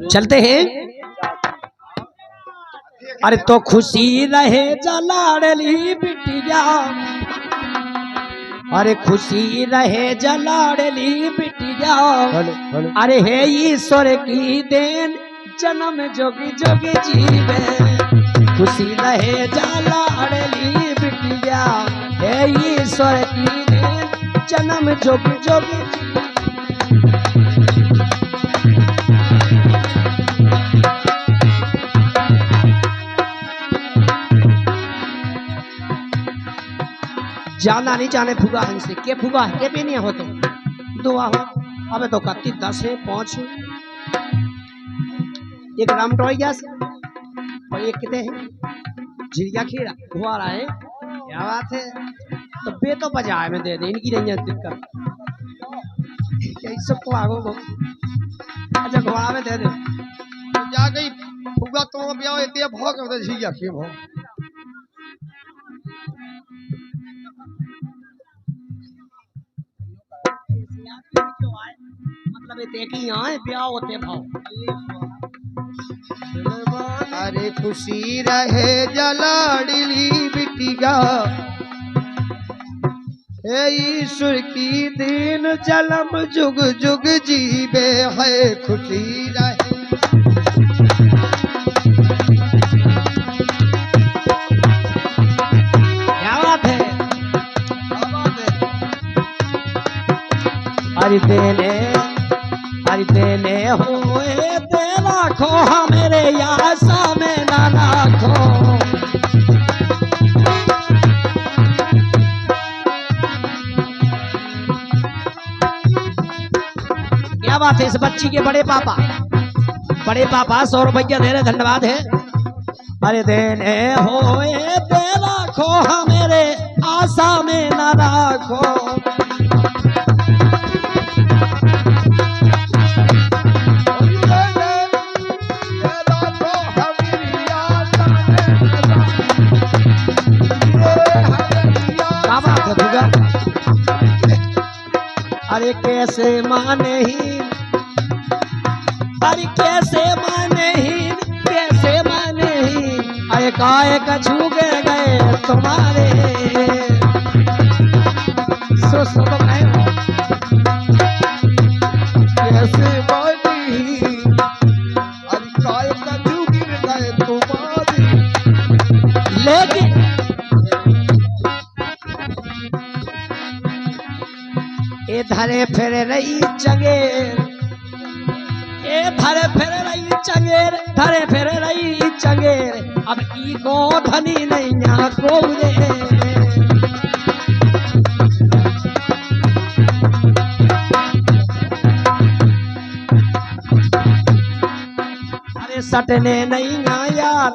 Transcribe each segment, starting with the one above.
चलते हैं। अरे तो खुशी रहे जलाड़ली बिटिया, अरे खुशी रहे जलाड़ली बिटिया, अरे हे ईश्वर की देन जन्म जोगी जोगी जीवे, खुशी रहे जलाड़ली बिटिया, हे ईश्वर की देन जन्म जोगी जोगी। जाना नहीं जाने फुगा हमसे के फुगा है के भी नहीं हो तो दुआ हो। अबे तो कत्ती 10 है 5 है, एक रामटोई गैस और एक कितने हैं झिरिया खीरा घुआरा है। क्या बात है, तो बे तो बजाए में दे दे, इनकी नहीं है दिक्कत सबको आगो को। अच्छा घुआरा में दे दे जा गई फुगा तो ब्याह इतने भाव करते झिरिया के भाव। मतलब एक ही यहाँ है ब्याह होते भाव। अरे खुशी रहे जलाड़ली बिटिया, हे ईश्वर की दीन जलम जुग जुग जीवे, है खुशी रहे। क्या बात है, अरे देने होए दे राखो मेरे आशा में ना राखो। क्या बात है, इस बच्ची के बड़े पापा 100 रुपया दे रहे, धन्यवाद है। अरे देने होए दे राखो मेरे आशा में ना राखो। अरे कैसे माने ही, अरे कैसे माने ही, कैसे माने ही, अरे काय कछू गए तुम्हारे सो कैसे माने ही, अरे काय कछू गए तुम्हारे। लेकिन ए धरे फिर रही चंगेर, ए धरे फिर रही चंगेर, धरे फिर रही चंगेर, अब ई को धनी नहीं यहाँ को दे। अरे सटने नहीं ना यार,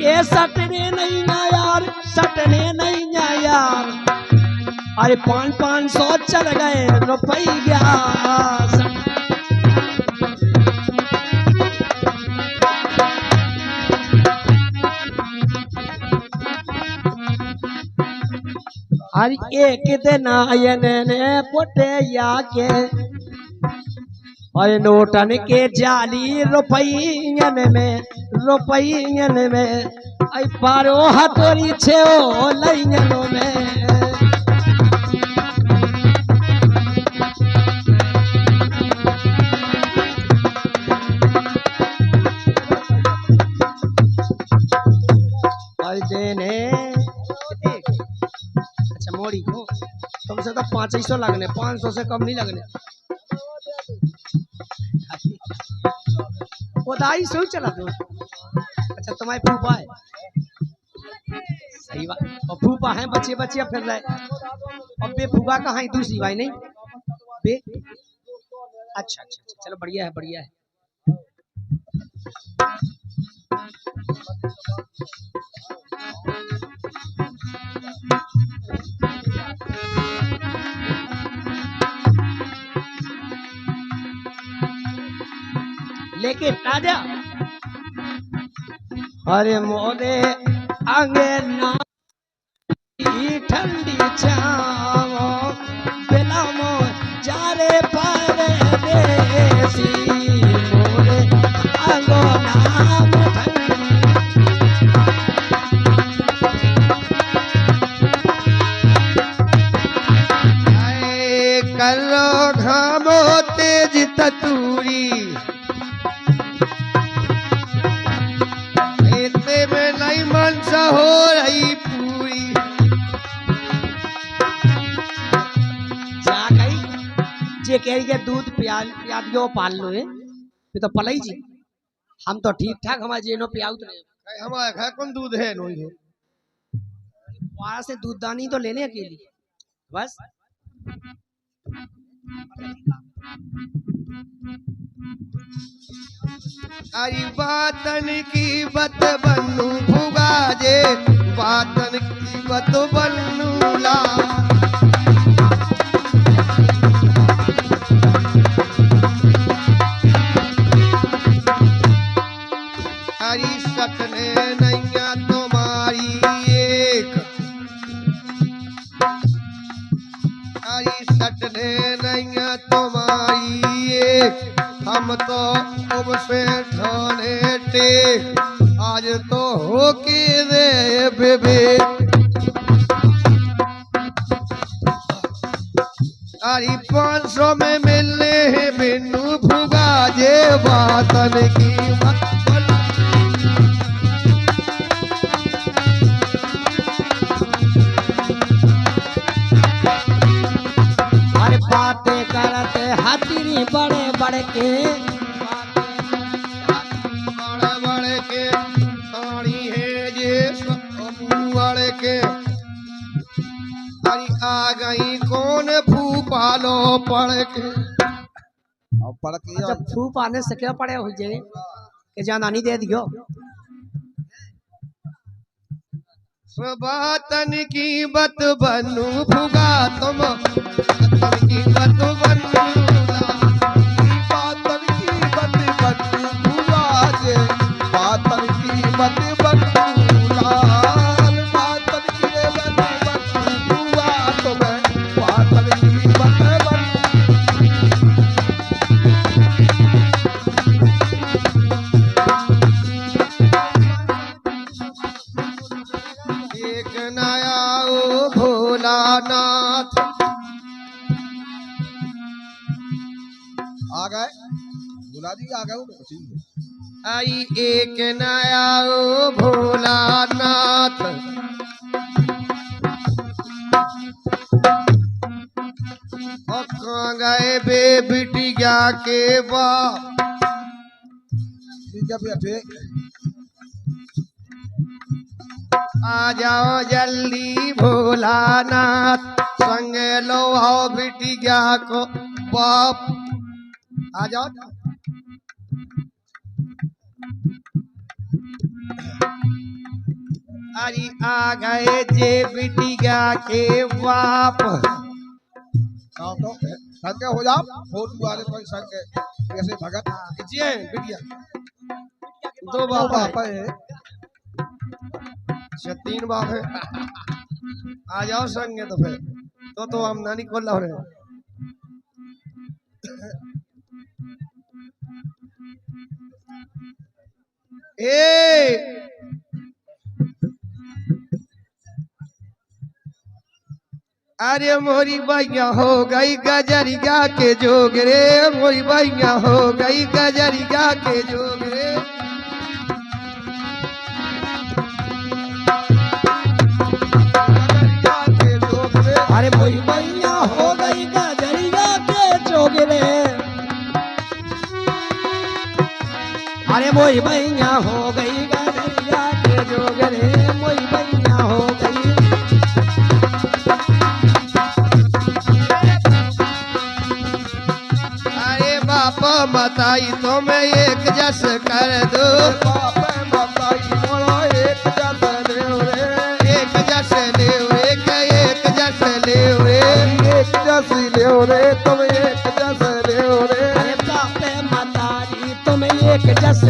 ये सटने नहीं ना यार, सटने नहीं ना यार, अरे 500 चल गए रुपया। अरे एक दिन आयन ने पोटिया के, अरे नोटन के जाली रुपयन में आई पारो हथोरी छे ओ लइनो में। अच्छा मोड़ी को तुमसे तो 500 लगने, 500 से कम नहीं लगने। वो दाई सो चला दो। अच्छा तुम्हारी फूफा है, सही बात, और फूफा है बच्चे बच्चे फिर रहे। और बे फूफा कहाँ है दूसरी भाई नहीं बे। अच्छा अच्छा अच्छा चलो बढ़िया है बढ़िया है। लेकिन राजा अरे मोरे आगे ना ठंडी छाओ बेलामो जारे पारे देसी मोरे इतने में नहीं मनसा हो रही पूरी। जा गई जे कह के दूध पिया दियो पाल लो ये तो पलई जी हम तो ठीक ठाक हमारे जेनो पियाउत रहे हमारे घर कौन दूध है नहीं है। वहां से दूध दानी तो लेने के लिए बस। अरे बातन की बत बनू भुगा जे, बातन की बत बनू ला। हरी सटने नैया तुम्हारी एक, हरी सटने नैया तुम्हारी एक, हम तो अब से ठाने टेक, आज तो हो के रे बेबे। अरे 500 में मिलने हैं बिन्नू भुगा जे, बातन की मत बातें करते हाथी बड़े बड़े के, बड़े बड़े के साड़ी है जे बड़े के। अरे आ गई कौन भूपालो पड़ के, पड़ के जब फूप आने से क्या पड़े हो जे के जानानी दे दियो। बातन की बत बनू भुगा तुम, बातन की बत बनू ला। बातन की बत बनू भुगा जे, बातन की बत बनू लाल। बातन की बत बनू भुगा तुम्हें, बातन की बत बनू। एक नया ओ भोलानाथ आ गए, भोला जी आ गए। आई एक नया ओ भोलानाथ, और कहाँ गए बे बिटिया के बाप। आ जाओ जल्दी भोलानाथ, संग लो आओ बिटिया को बाप। आ जाओ। अरे आ गए जे बिटिया के बाप। संग हो जाओ, फोटो वाले कोई संग कैसे भगत जी बिटिया दो बाप है, अच्छा 3 बाप है। आ जाओ संगे तो फिर तो हम नानी को ला रहे हैं। ए अरे मोरी भैया हो गई गजरिया के जोग रे, मोरी भैया हो गई गजरिया के जोग रे। अरे मोरी भैया हो गई गजरिया के जोग रे, अरे मोरी भैया हो गई गजरिया के जोग रे, मोरी भैया हो गई। बाप बताई तो मैं एक जस कर दो, बाप बताई तो एक जस ले रे, एक जस ले रे, एक जस ले रे, एक जस ले रे, तुम एक जस ले रे। अरे बाप बताई तुम एक जस